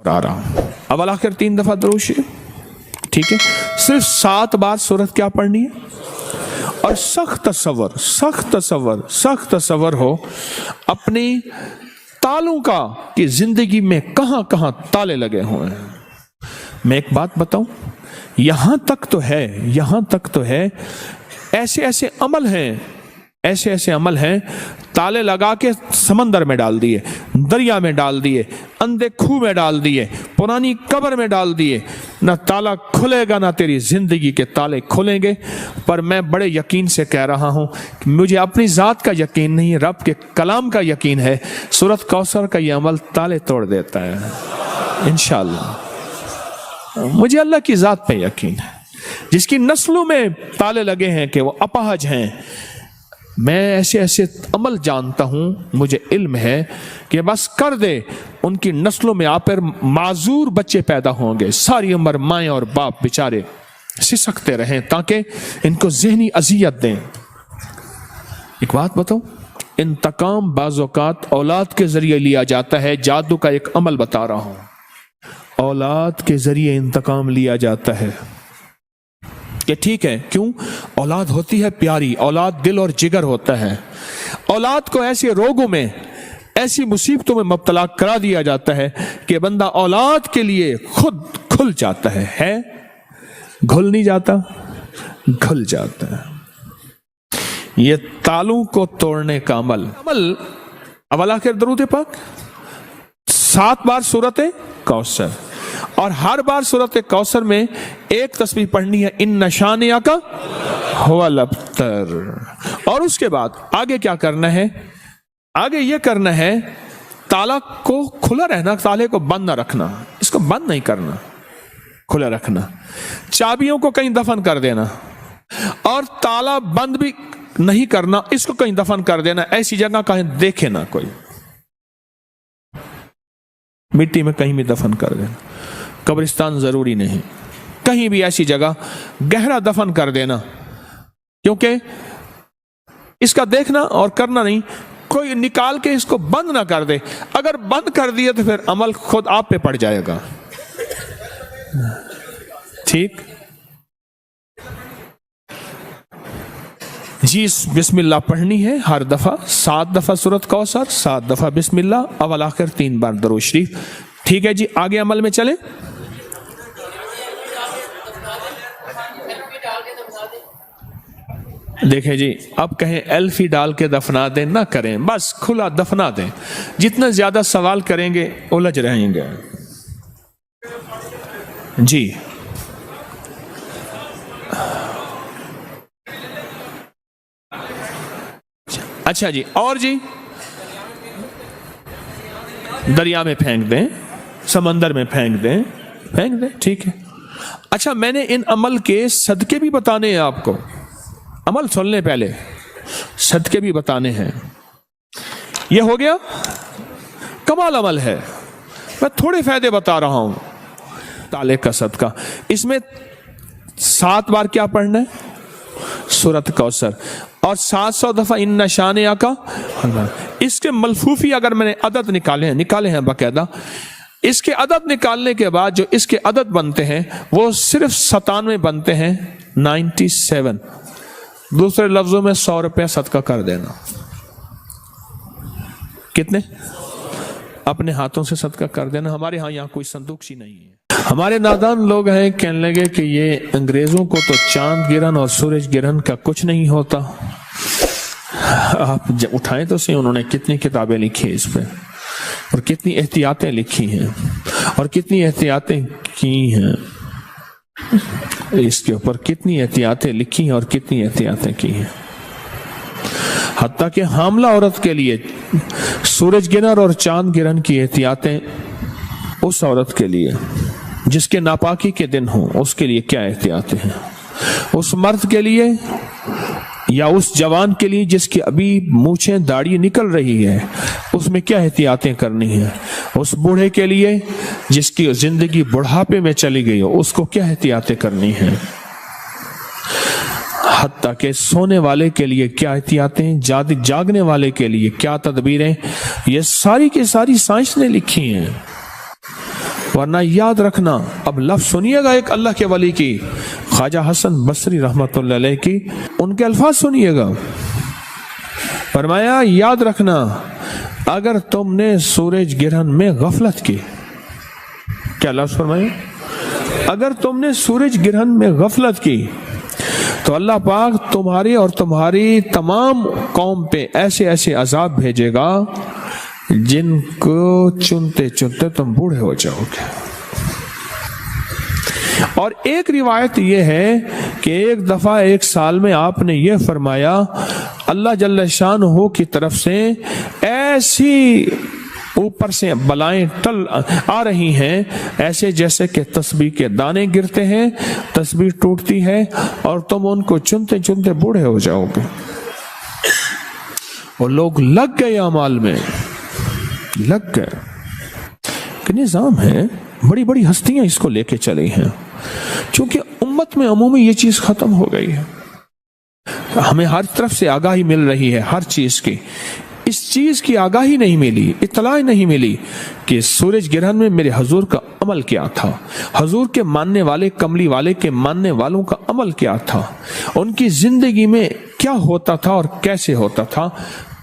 आ रहा हूं। अब आखिर 3 दफा दरूद शरीफ, ठीक है। सिर्फ 7 बार सूरत क्या पढ़नी है। और सख्त तसव्वुर हो अपनी तालों का कि जिंदगी में कहां कहां ताले लगे हुए हैं। मैं एक बात बताऊं, यहां तक तो है ऐसे ऐसे अमल हैं ताले लगा के समंदर में डाल दिए, दरिया में डाल दिए, अंधे खूह में डाल दिए, पुरानी कब्र में डाल दिए। ना ताला खुलेगा ना तेरी जिंदगी के ताले खुलेंगे। पर मैं बड़े यकीन से कह रहा हूं कि मुझे अपनी जात का यकीन नहीं, रब के कलाम का यकीन है। सूरत कौसर का ये अमल ताले तोड़ देता है इंशाअल्लाह। मुझे अल्लाह की जात पे यकीन है, जिसकी नस्लों में ताले लगे हैं कि वो अपाहज हैं। मैं ऐसे ऐसे अमल जानता हूं, मुझे इल्म है कि बस कर दे, उनकी नस्लों में आप माजूर बच्चे पैदा होंगे। सारी उम्र माएँ और बाप बेचारे सिसकते रहें ताकि इनको ज़हनी अजियत दें। एक बात बताओ, इंतकाम बाज़ औक़ात औलाद के जरिए लिया जाता है। जादू का एक अमल बता रहा हूं, औलाद के जरिए इंतकाम लिया जाता है। कि ठीक है, क्यों? औलाद होती है प्यारी, औलाद दिल और जिगर होता है। औलाद को ऐसे रोगों में, ऐसी मुसीबतों में मुब्तला करा दिया जाता है कि बंदा औलाद के लिए खुद खुल जाता है? घुल नहीं जाता, घुल जाता है। ये तालों को तोड़ने का अमल अब आखिर दरूद पाक 7 बार सूरत कौसर, और हर बार सूरत कौसर में एक तस्बीह पढ़नी है, इन नशानिया का हुवल अब्तर। और उसके बाद आगे क्या करना है? आगे ये करना है ताला को खुला रहना, ताले को बंद ना रखना, इसको बंद नहीं करना, खुला रखना। चाबियों को कहीं दफन कर देना, और ताला बंद भी नहीं करना, इसको कहीं दफन कर देना। ऐसी जगह कहीं देखे ना कोई, मिट्टी में कहीं भी दफन कर देना। कब्रिस्तान जरूरी नहीं, कहीं भी ऐसी जगह गहरा दफन कर देना, क्योंकि इसका देखना और करना नहीं। कोई निकाल के इसको बंद ना कर दे, अगर बंद कर दिए तो फिर अमल खुद आप पे पड़ जाएगा। ठीक जी, बिस्मिल्लाह पढ़नी है हर दफा, 7 दफा सूरत कौसर, 7 दफा बिस्मिल्लाह, अवल आखिर 3 बार दरूद शरीफ। ठीक है जी, आगे अमल में चले। देखें जी, अब कहें एल्फी डाल के दफना दें, ना करें, बस खुला दफना दें। जितना ज्यादा सवाल करेंगे उलझ रहेंगे जी। अच्छा जी, और जी दरिया में फेंक दें, समंदर में फेंक दें, ठीक है। अच्छा, मैंने इन अमल के सदके भी बताने हैं आपको। अमल सुनने पहले, सदके भी बताने हैं। यह हो गया कमाल अमल है। मैं थोड़े फायदे बता रहा हूं। ताले का सदका, इसमें 7 बार क्या पढ़ना है? सूरत कौसर, और 700 दफा इन नशानिया का। इसके मलफूफी अगर मैंने अदद निकाले हैं बाकायदा, इसके अदद निकालने के बाद जो इसके अदद बनते हैं वो सिर्फ 97 बनते हैं, 97। दूसरे लफ्जों में 100 रुपया सदका कर देना। कितने? अपने हाथों से सदका कर देना। हमारे यहाँ कोई संदूक सी नहीं है। हमारे नादान लोग हैं, कहने लगे कि ये अंग्रेजों को तो चांद गिरन और सूरज गिरन का कुछ नहीं होता। आप उठाएं तो सही, उन्होंने कितनी किताबें लिखी है इस पे, और कितनी एहतियातें लिखी हैं, और कितनी एहतियातें की हैं इसके ऊपर, कितनी एहतियातें लिखी हैं और कितनी एहतियातें की हैं। हत्ता कि हामला औरत के लिए सूरज गिरन और चांद गिरन की एहतियातें उस औरत के लिए जिसके नापाकी के दिन हो, उसके लिए क्या एहतियातें हैं। उस मर्द के लिए या उस जवान के लिए जिसकी अभी मूछें दाढ़ी निकल रही है, उसमें क्या एहतियातें करनी है। उस बूढ़े के लिए जिसकी जिंदगी बुढ़ापे में चली गई हो, उसको क्या एहतियातें करनी है। हत्ता के सोने वाले के लिए क्या एहतियातें, जागने वाले के लिए क्या तदबीरें, ये सारी की सारी साइंस ने लिखी हैं। ورنہ یاد رکھنا، اب لفظ سنیے گا ایک اللہ کے ولی کی، خواجہ حسن بصری رحمۃ اللہ علیہ کی، ان کے الفاظ سنیے گا۔ فرمایا یاد رکھنا اگر تم نے سورج گرہن میں غفلت کی، کیا لفظ فرمایا؟ اگر تم نے سورج گرہن میں غفلت کی تو اللہ پاک تمہاری اور تمہاری تمام قوم پہ ایسے ایسے عذاب بھیجے گا جن کو چنتے چنتے تم بوڑھے ہو جاؤ گے۔ اور ایک روایت یہ ہے کہ ایک دفعہ ایک سال میں آپ نے یہ فرمایا اللہ جل شانہ کی طرف سے ایسی اوپر سے بلائیں ٹل آ رہی ہیں، ایسے جیسے کہ تسبیح کے دانے گرتے ہیں، تسبیح ٹوٹتی ہے اور تم ان کو چنتے چنتے بوڑھے ہو جاؤ گے۔ اور لوگ لگ گئے اعمال میں، لگ گئے کہ نظام ہے، بڑی بڑی ہستیاں اس کو لے کے چلی ہیں، چونکہ امت میں عمومی یہ چیز ختم ہو گئی ہے، ہمیں ہر طرف سے آگاہی مل رہی ہے ہر چیز کی، اس چیز کی آگاہی نہیں ملی، اطلاع نہیں ملی کہ سورج گرہن میں میرے حضور کا عمل کیا تھا، حضور کے ماننے والے کملی والے کے ماننے والوں کا عمل کیا تھا، ان کی زندگی میں کیا ہوتا تھا اور کیسے ہوتا تھا۔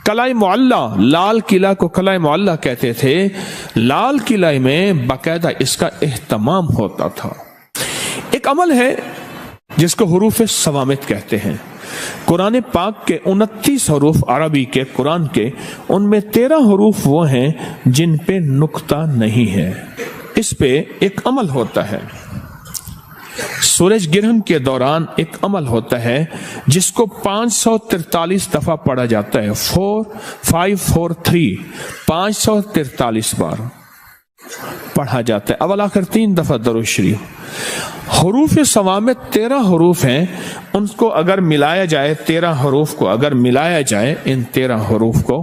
قلعہ معلیٰ، لال قلعہ کو قلعہ معلیٰ کہتے تھے، لال قلعہ میں باقاعدہ اس کا اہتمام ہوتا تھا۔ ایک عمل ہے جس کو حروف صوامت کہتے ہیں، قرآن پاک کے 29 حروف عربی کے قرآن کے، ان میں 13 حروف وہ ہیں جن پہ نقطہ نہیں ہے، اس پہ ایک عمل ہوتا ہے۔ سورج گرہن کے دوران ایک عمل ہوتا ہے جس کو 543 دفعہ پڑھا جاتا ہے، 4543 543 بار پڑھا جاتا ہے، اول آخر 3 دفعہ درود شریف۔ حروف صوامت 13 حروف ہیں، ان کو اگر ملایا جائے، 13 حروف کو اگر ملایا جائے، ان 13 حروف کو،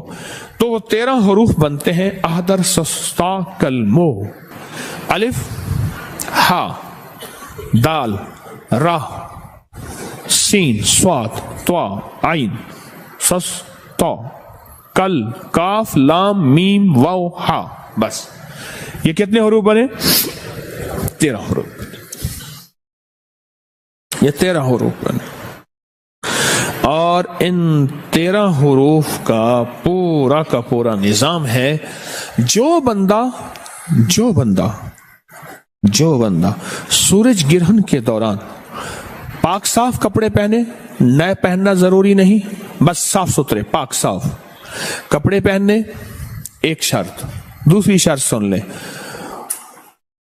تو وہ 13 حروف بنتے ہیں احدر سستا کلمو، الف ہا دال را سین صاد طا عین سس تا کل کاف لام میم واو ہا، بس یہ کتنے حروف بنے؟ 13 حروف، یہ 13 حروف بنے۔ اور ان 13 حروف کا پورا نظام ہے، جو بندہ سورج گرہن کے دوران پاک صاف کپڑے پہنے، نئے پہننا ضروری نہیں، بس صاف ستھرے پاک صاف کپڑے پہننے، ایک شرط، دوسری شرط سن لیں،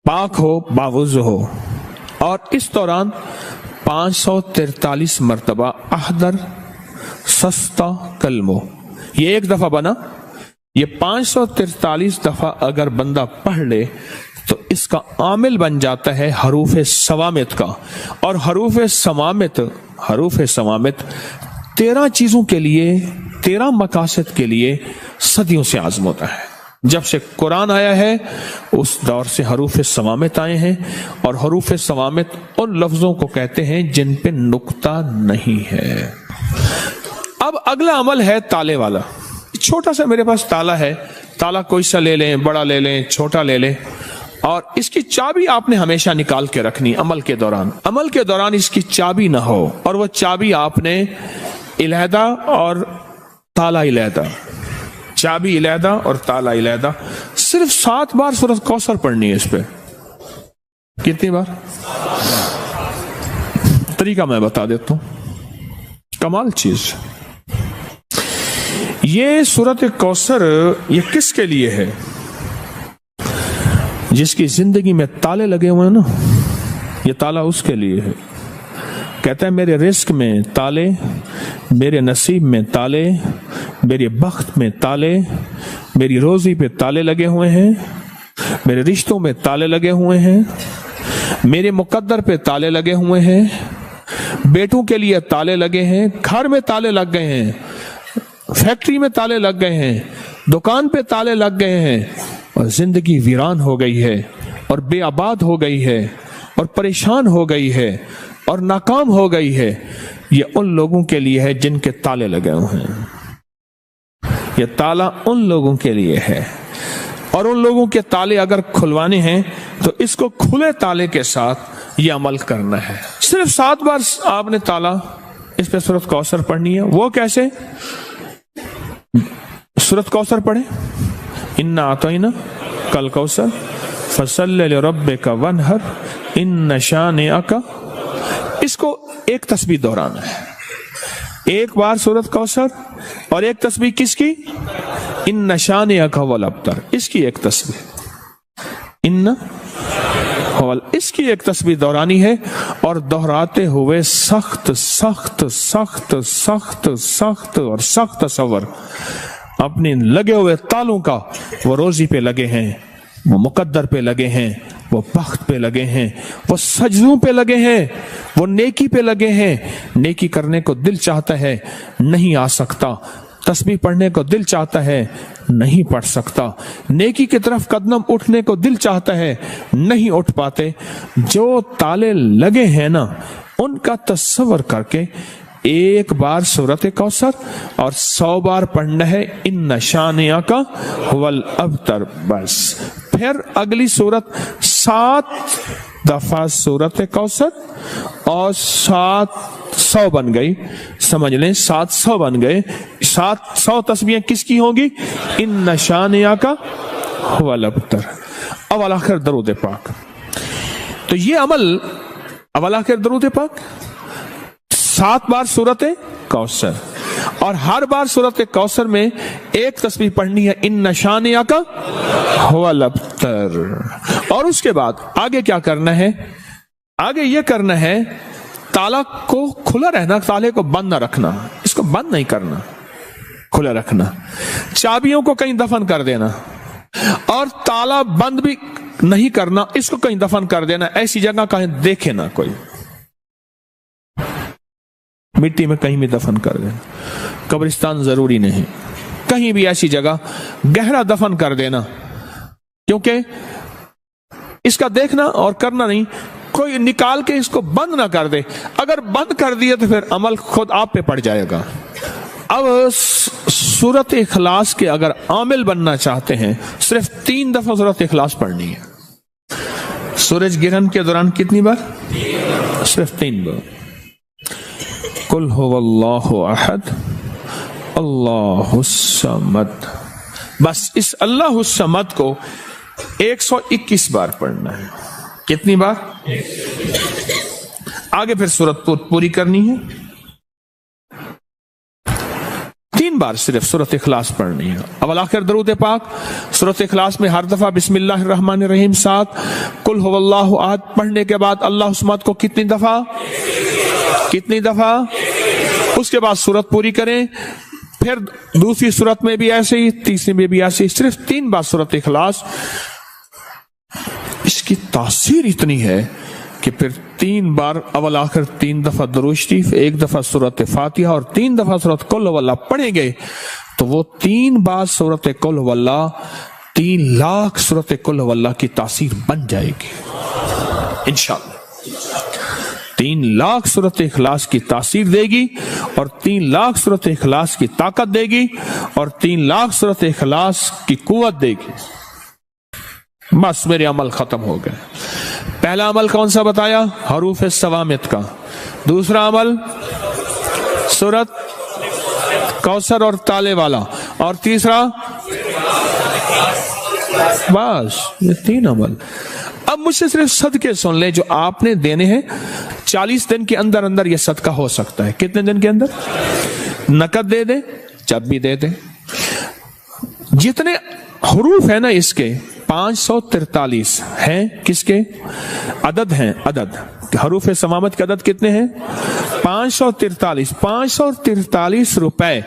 پاک ہو، باوضو ہو، اور اس دوران 543 مرتبہ احدر سستا کلمو، یہ ایک دفعہ بنا، یہ 543 دفعہ اگر بندہ پڑھ لے تو اس کا عامل بن جاتا ہے حروف صوامت کا۔ اور حروف صوامت 13 چیزوں کے لیے، 13 مقاصد کے لیے صدیوں سے عزم ہوتا ہے۔ جب سے قرآن آیا ہے اس دور سے حروف صوامت آئے ہیں، اور حروف صوامت ان لفظوں کو کہتے ہیں جن پہ نقطہ نہیں ہے۔ اب اگلا عمل ہے تالے والا، چھوٹا سا میرے پاس تالا ہے، تالا کوئی سا لے لیں، بڑا لے لیں، چھوٹا لے لیں، اور اس کی چابی آپ نے ہمیشہ نکال کے رکھنی عمل کے دوران اس کی چابی نہ ہو، اور وہ چابی آپ نے علیحدہ اور تالا علیحدہ، چابی علیحدہ اور تالا علیحدہ، صرف 7 بار سورۃ کوثر پڑھنی ہے۔ اس پہ کتنی بار؟ طریقہ میں بتا دیتا ہوں، کمال چیز۔ یہ سورۃ کوثر یہ کس کے لیے ہے؟ جس کی زندگی میں تالے لگے ہوئے ہیں نا، یہ تالا اس کے لیے ہے۔ کہتا ہے میرے رزق میں تالے، میرے نصیب میں تالے، میرے بخت میں تالے، میری روزی پہ تالے لگے ہوئے ہیں، میرے رشتوں میں تالے لگے ہوئے ہیں، میرے مقدر پہ تالے لگے ہوئے ہیں، بیٹوں کے لیے تالے لگے ہیں، گھر میں تالے لگ گئے ہیں، فیکٹری میں تالے لگ گئے ہیں، دکان پہ تالے لگ گئے ہیں، اور زندگی ویران ہو گئی ہے، اور بے آباد ہو گئی ہے، اور پریشان ہو گئی ہے، اور ناکام ہو گئی ہے۔ یہ ان لوگوں کے لیے ہے جن کے تالے لگے ہوئے ہیں، یہ تالا ان لوگوں کے لیے ہے۔ اور ان لوگوں کے تالے اگر کھلوانے ہیں تو اس کو کھلے تالے کے ساتھ یہ عمل کرنا ہے. صرف 7 بار آپ نے تالا اس پہ سورۃ کوثر پڑھنی ہے. وہ کیسے؟ سورۃ کوثر پڑھیں، انا اعطینا کل کوثر فصلی لربک وانحر ان شانئک. اس کو ایک تسبیح دہرانا ہے، ایک بار سورۃ کوثر اور ایک تسبیح کس کی؟ ان شانئک هو الابتر. اس کی ایک تسبیح اس کی ایک تسبیح دہرانی ہے، اور دہراتے ہوئے سخت سخت سخت سخت سخت اور سخت تصور اپنے لگے ہوئے تالوں کا. وہ روزی پہ لگے ہیں، وہ مقدر پہ لگے ہیں، وہ بخت پہ لگے ہیں، وہ سجدوں پہ لگے ہیں، وہ نیکی پہ لگے ہیں. نیکی کرنے کو دل چاہتا ہے، نہیں آ سکتا. تسبیح پڑھنے کو دل چاہتا ہے، نہیں پڑھ سکتا. نیکی کی طرف قدم اٹھنے کو دل چاہتا ہے، نہیں اٹھ پاتے. جو تالے لگے ہیں نا، ان کا تصور کر کے ایک بار سورۃ کوثر اور 100 بار پڑھنا ہے ان شانئک هو الابتر. بس پھر اگلی سورت 7 دفعہ سورۃ کوثر اور 700 بن گئی. سمجھ لیں 700 بن گئے. 700 تسبیحیں کس کی ہوگی؟ ان شانئک هو الابتر. اول آخر درود پاک. تو یہ عمل اول آخر درود پاک، 7 بار سورۃ کوثر، اور ہر بار سورۃ کوثر میں ایک تسبیح پڑھنی ہے ان شانئک هو الابتر. اور اس کے بعد آگے کیا کرنا ہے؟ آگے یہ کرنا ہے تالا کو کھلا رہنا، تالے کو بند نہ رکھنا. اس کو بند نہیں کرنا، کھلا رکھنا. چابیوں کو کہیں دفن کر دینا، اور تالا بند بھی نہیں کرنا، اس کو کہیں دفن کر دینا. ایسی جگہ کہیں دیکھے نہ کوئی، مٹی میں کہیں بھی دفن کر دینا. قبرستان ضروری نہیں، کہیں بھی ایسی جگہ گہرا دفن کر دینا. کیونکہ اس کا دیکھنا اور کرنا نہیں. کوئی نکال کے اس کو بند نہ کر دے. اگر بند کر دیا تو پھر عمل خود آپ پہ پڑ جائے گا. اب سورۃ اخلاص کے اگر عامل بننا چاہتے ہیں، صرف 3 دفعہ سورۃ اخلاص پڑھنی ہے. سورج گرہن کے دوران کتنی بار؟ صرف 3 بار. قل هو اللہ احد اللہ الصمد. بس اس اللہ الصمد کو 121 بار پڑھنا ہے. کتنی بار؟ آگے پھر سورت پوری کرنی ہے. 3 بار صرف سورۃ اخلاص پڑھنی ہے. اول آخر درود پاک. سورۃ اخلاص میں ہر دفعہ بسم اللہ الرحمن الرحیم 7، قل هو اللہ احد پڑھنے کے بعد اللہ الصمد کو کتنی دفعہ؟ اس کے بعد سورت پوری کریں. پھر دوسری سورت میں بھی ایسے ہی، تیسری میں بھی ایسے ہی، صرف 3 بار سورۃ اخلاص. اس کی تاثیر اتنی ہے کہ پھر 3 بار اول آخر 3 دفعہ درود شریف، 1 دفعہ سورۃ فاتحہ اور 3 دفعہ سورۃ قل هو اللہ پڑھیں گے تو وہ 3 بار سورۃ قل هو اللہ 3 لاکھ سورۃ قل هو اللہ کی تاثیر بن جائے گی انشاءاللہ. 3 لاکھ سورۃ اخلاص کی تاثیر دے گی، اور 3 لاکھ سورۃ اخلاص کی طاقت دے گی، اور 3 لاکھ سورۃ اخلاص کی قوت دے گی. بس میرے عمل ختم ہو گئے. پہلا عمل کون سا بتایا؟ حروف الصوامت کا. دوسرا عمل سورۃ کوثر اور تالے والا. اور تیسرا بس یہ 3 عمل. اب مجھ سے صرف صدقے سن لیں جو آپ نے دینے ہیں. 40 دن کے اندر اندر یہ صدقہ ہو سکتا ہے. کتنے دن کے اندر؟ نقد دے دیں، جب بھی دے دیں. جتنے حروف ہیں نا اس کے 543 ہیں. کس کے عدد ہیں؟ عدد حروف سمامت کے عدد کتنے ہیں؟ 543. 543 روپے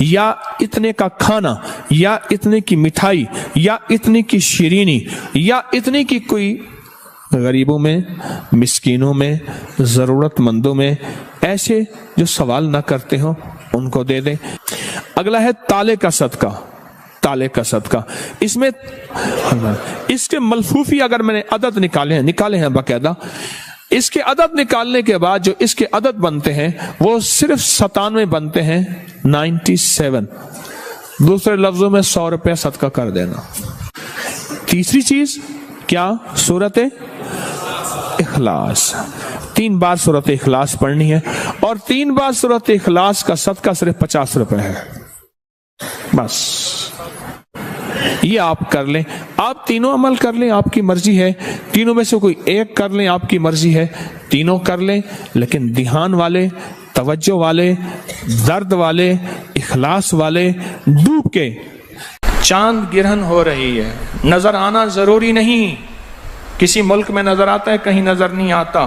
یا اتنے کا کھانا، یا اتنے کی مٹھائی، یا اتنے کی شیرینی، یا اتنے کی کوئی غریبوں میں، مسکینوں میں، ضرورت مندوں میں، ایسے جو سوال نہ کرتے ہوں ان کو دے دیں. اگلا ہے تالے کا صدقہ. تالے کا صدقہ اس میں اس کے ملفوفی اگر میں نے عدد نکالے ہیں باقاعدہ، اس کے عدد نکالنے کے بعد جو اس کے عدد بنتے ہیں وہ صرف 97 بنتے ہیں. 97. دوسرے لفظوں میں 100 روپے صدقہ کر دینا. तीसरी चीज क्या? सूरत इखलास। 3 बार सूरत इखलास पढ़नी है, और 3 बार सूरत इखलास का सदका सिर्फ 50 रुपए है, बस। ये आप कर लें। आप तीनों अमल कर लें, आपकी मर्जी है। तीनों में से कोई एक कर लें, आपकी मर्जी है। तीनों कर लें, लेकिन ध्यान वाले, तवज्जो वाले, दर्द वाले, इखलास वाले, डूब के। चांद गिरहन हो रही है, नजर आना जरूरी नहीं। किसी मुल्क में नजर आता है, कहीं नजर नहीं आता।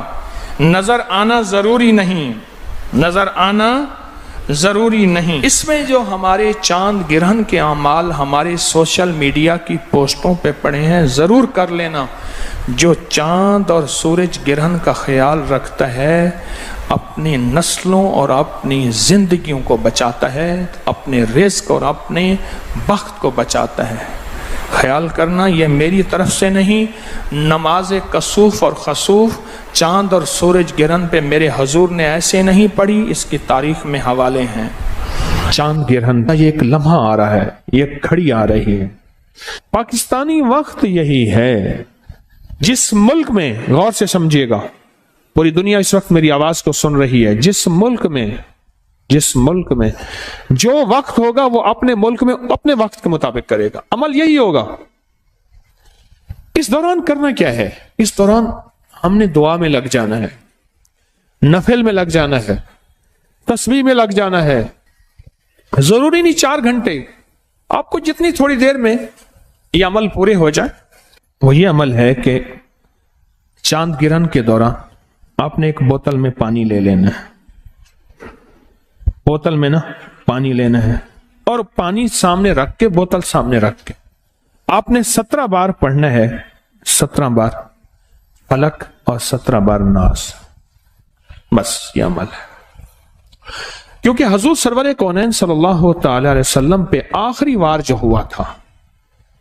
नजर आना जरूरी नहीं, नजर आना जरूरी नहीं। इसमें जो हमारे चांद गिरहन के अमाल हमारे सोशल मीडिया की पोस्टों पे पड़े हैं, जरूर कर लेना। जो चांद और सूरज गिरहन का ख्याल रखता है, अपनी नस्लों और अपनी जिंदगियों को बचाता है, अपने रिस्क और अपने वक्त को बचाता है। ख्याल करना, ये मेरी तरफ से नहीं, नमाज कसूफ और खसूफ चांद और सूरज गिरहन पे मेरे हजूर ने ऐसे नहीं पढ़ी, इसकी तारीख में हवाले हैं। चांद गिरहन का ये एक लम्हा आ रहा है, ये घड़ी आ रही है। पाकिस्तानी वक्त यही है। जिस मुल्क में, गौर से समझिएगा, पूरी दुनिया इस वक्त मेरी आवाज को सुन रही है, जिस मुल्क में जो वक्त होगा वो अपने मुल्क में अपने वक्त के मुताबिक करेगा। अमल यही होगा। इस दौरान करना क्या है? इस दौरान हमने दुआ में लग जाना है, नफिल में लग जाना है, तस्बीह में लग जाना है। जरूरी नहीं 4 घंटे, आपको जितनी थोड़ी देर में ये अमल पूरे हो जाए। वो ये अमल है कि चांद गिरहन के दौरान आपने एक बोतल में पानी ले लेना है। बोतल में ना पानी लेना है, और पानी सामने रख के, बोतल सामने रख के आपने 17 बार पढ़ना है। 17 बार फलक और 17 बार नास, बस ये अमल है। क्योंकि हजूर सरवर कौनैन सल्लल्लाहु ताला अलैहि वसल्लम पे आखिरी वार जो हुआ था,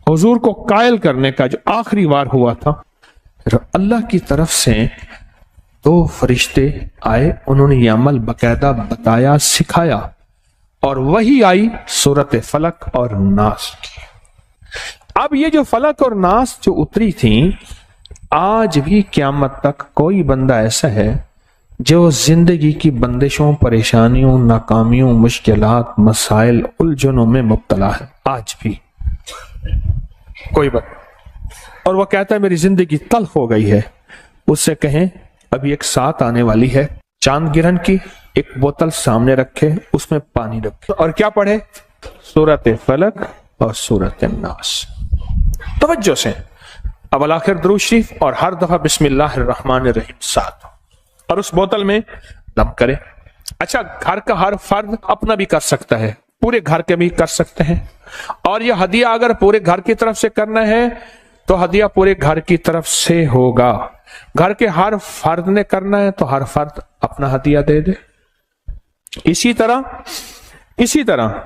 हुजूर को कायल करने का जो आखिरी वार हुआ था, फिर अल्लाह की तरफ से 2 फरिश्ते आए, उन्होंने ये अमल बकायदा बताया, सिखाया, और वही आई सूरत फलक और नास की। अब ये जो फलक और नास जो उतरी थी, आज भी क़यामत तक कोई बंदा ऐसा है जो जिंदगी की बंदिशों, परेशानियों, नाकामियों, मुश्किलात, मसाइल, उलझनों में मुब्तला है, आज भी कोई बंदा, और वह कहता है मेरी जिंदगी तल्ख हो गई है। उससे कहें अभी एक साथ आने वाली है, चांद गिरहन की, एक बोतल सामने रखे, उसमें पानी रखे, और क्या पढ़े? सूरत फलक और सूरत नास। तवज्जो से अवल आखिर दुरूद शरीफ और हर दफा बिस्मिल्लाहिर्रहमानिर्रहीम साथ, और उस बोतल में दम करे। अच्छा, घर का हर फर्द अपना भी कर सकता है, पूरे घर के भी कर सकते हैं। और यह हदिया अगर पूरे घर की तरफ से करना है तो हदिया पूरे घर की तरफ से होगा। घर के हर फर्द ने करना है तो हर फर्द अपना हदिया दे दे। इसी तरह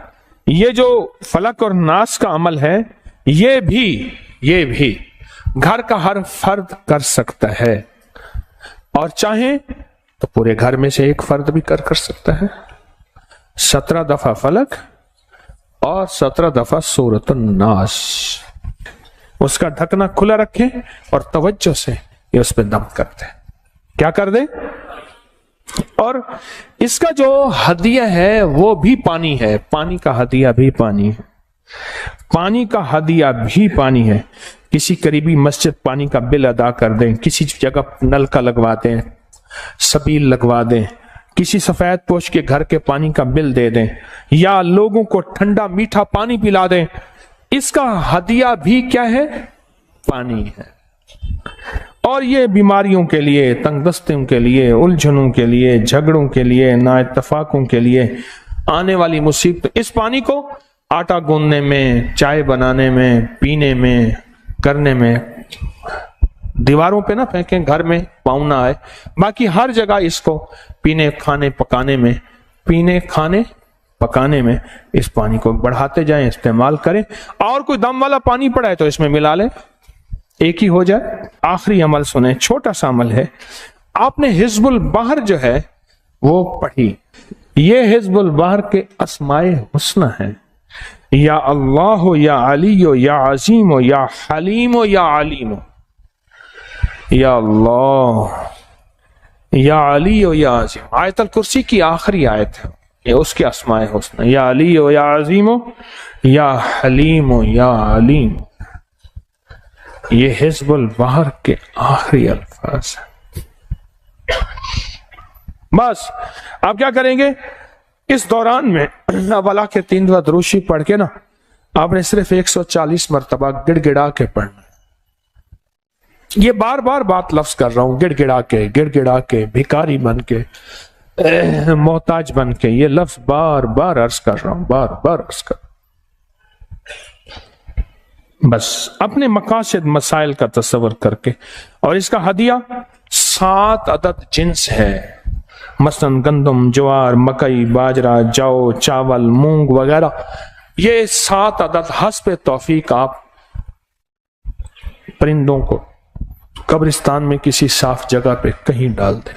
ये जो फलक और नास का अमल है, ये भी घर का हर फर्द कर सकता है, और चाहे तो पूरे घर में से एक फर्द भी कर सकता है। 17 दफा फलक और 17 दफा सूरत नास। उसका ढकना खुला रखें और तवज्जो से ये उस पर दम करते हैं। क्या कर दे? और इसका जो हदिया है वो भी पानी है। पानी का हदिया भी पानी है। पानी का हदिया भी पानी है। किसी करीबी मस्जिद पानी का बिल अदा कर दें, किसी जगह नलका लगवा दें, सबील लगवा दें, किसी सफेद पोश के घर के पानी का बिल दे दें, या लोगों को ठंडा मीठा पानी पिला दें, इसका हदिया भी क्या है? पानी है। और ये बीमारियों के लिए, तंगदस्तियों के लिए, उलझनों के लिए, झगड़ों के लिए, नाइत्तफाकों के लिए, आने वाली मुसीबत, इस पानी को आटा गूंदने में, चाय बनाने में, पीने में, करने में, दीवारों पे ना फेंकें, घर में पाँव ना आए, बाकी हर जगह इसको पीने खाने पकाने में इस पानी को बढ़ाते जाएं, इस्तेमाल करें। और कोई दम वाला पानी पड़ा है तो इसमें मिला लें, एक ही हो जाए। आखिरी अमल सुने, छोटा सा अमल है। आपने हिज़्बुल बहर जो है वो पढ़ी। ये हिज़्बुल बहर के अस्माए हुस्ना है। یا اللہ یا علی یا عظیم یا حلیم یا علیم. یا اللہ یا علی یا عظیم. آیت الکرسی کی آخری آیت ہے، یہ اس کے اسماء حسنی. یا علی یا عظیم یا حلیم یا علیم. یہ حزب البحر کے آخری الفاظ ہیں. بس آپ کیا کریں گے اس دوران میں؟ اولا کے 3 دفعہ درود شریف پڑھ کے نا آپ نے صرف 140 مرتبہ گڑ گڑا کے پڑھنا. یہ بار بار بات لفظ کر رہا ہوں، گڑ گڑا کے بھکاری بن کے محتاج بن کے، یہ لفظ بار بار عرض کر رہا ہوں، بار بار عرض کر. بس اپنے مقاصد مسائل کا تصور کر کے. اور اس کا ہدیہ 7 عدد جنس ہے، مثلا گندم، جوار، مکئی، باجرہ، جو، چاول، مونگ وغیرہ. یہ 7 عدد حسب توفیق آپ پرندوں کو قبرستان میں کسی صاف جگہ پہ کہیں ڈال دیں.